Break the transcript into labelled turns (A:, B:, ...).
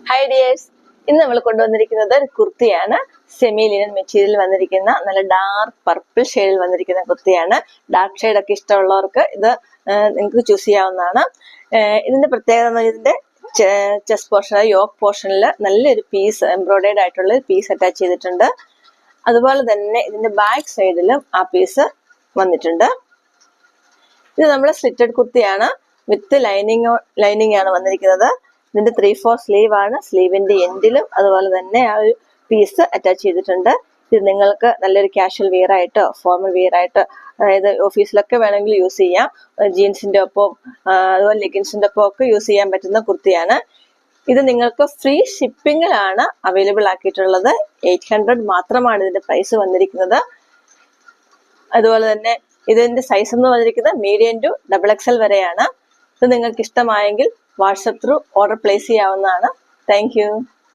A: Hi dears, ഇന്ന് നമ്മൾ കൊണ്ടുവന്നിരിക്കുന്നത് ഒരു കുർത്തിയാണ്. സെമി ലിനൻ മെറ്റീരിയൽ വന്നിരിക്കുന്ന നല്ല ഡാർക്ക് പർപ്പിൾ ഷെയ്ഡിൽ വന്നിരിക്കുന്ന കുർത്തിയാണ്. ഡാർക്ക് ഷെയ്ഡ് ഒക്കെ ഇഷ്ടമുള്ളവർക്ക് ഇത് നിങ്ങൾക്ക് ചൂസ് ചെയ്യാവുന്നതാണ്. ഇതിന്റെ പ്രത്യേകത ഇതിന്റെ ചെസ്റ്റ് പോർഷൻ, യോക്ക് പോർഷനിൽ നല്ലൊരു പീസ് എംബ്രോയിഡേഡ് ആയിട്ടുള്ള ഒരു പീസ് അറ്റാച്ച് ചെയ്തിട്ടുണ്ട്. അതുപോലെ തന്നെ ഇതിന്റെ ബാക്ക് സൈഡിലും ആ പീസ് വന്നിട്ടുണ്ട്. ഇത് നമ്മൾ സ്ലിറ്റഡ് കുർത്തിയാണ്, വിത്ത് ലൈനിങ് ആണ് വന്നിരിക്കുന്നത്. ഇതിന്റെ 3/4 സ്ലീവ് ആണ്. സ്ലീവിന്റെ എൻഡിലും അതുപോലെ തന്നെ ആ ഒരു പീസ് അറ്റാച്ച് ചെയ്തിട്ടുണ്ട്. ഇത് നിങ്ങൾക്ക് നല്ലൊരു കാഷ്വൽ വെയർ ആയിട്ടോ ഫോർമൽ വെയർ ആയിട്ടോ, അതായത് ഓഫീസിലൊക്കെ വേണമെങ്കിൽ യൂസ് ചെയ്യാം. ജീൻസിന്റെ ഒപ്പം അതുപോലെ ലെഗിൻസിന്റെ ഒപ്പം ഒക്കെ യൂസ് ചെയ്യാൻ പറ്റുന്ന കുർത്തിയാണ്. ഇത് നിങ്ങൾക്ക് ഫ്രീ ഷിപ്പിങ്ങിലാണ് അവൈലബിൾ ആക്കിയിട്ടുള്ളത്. 800 മാത്രമാണ് ഇതിന്റെ പ്രൈസ് വന്നിരിക്കുന്നത്. അതുപോലെ തന്നെ ഇതിന്റെ സൈസ് എന്ന് വന്നിരിക്കുന്നത് മീഡിയം ടു XXL വരെയാണ്. ഇത് നിങ്ങൾക്ക് ഇഷ്ടമായെങ്കിൽ വാട്സപ്പ് ത്രൂ ഓർഡർ പ്ലേസ് ചെയ്യാവുന്നതാണ്. Thank you.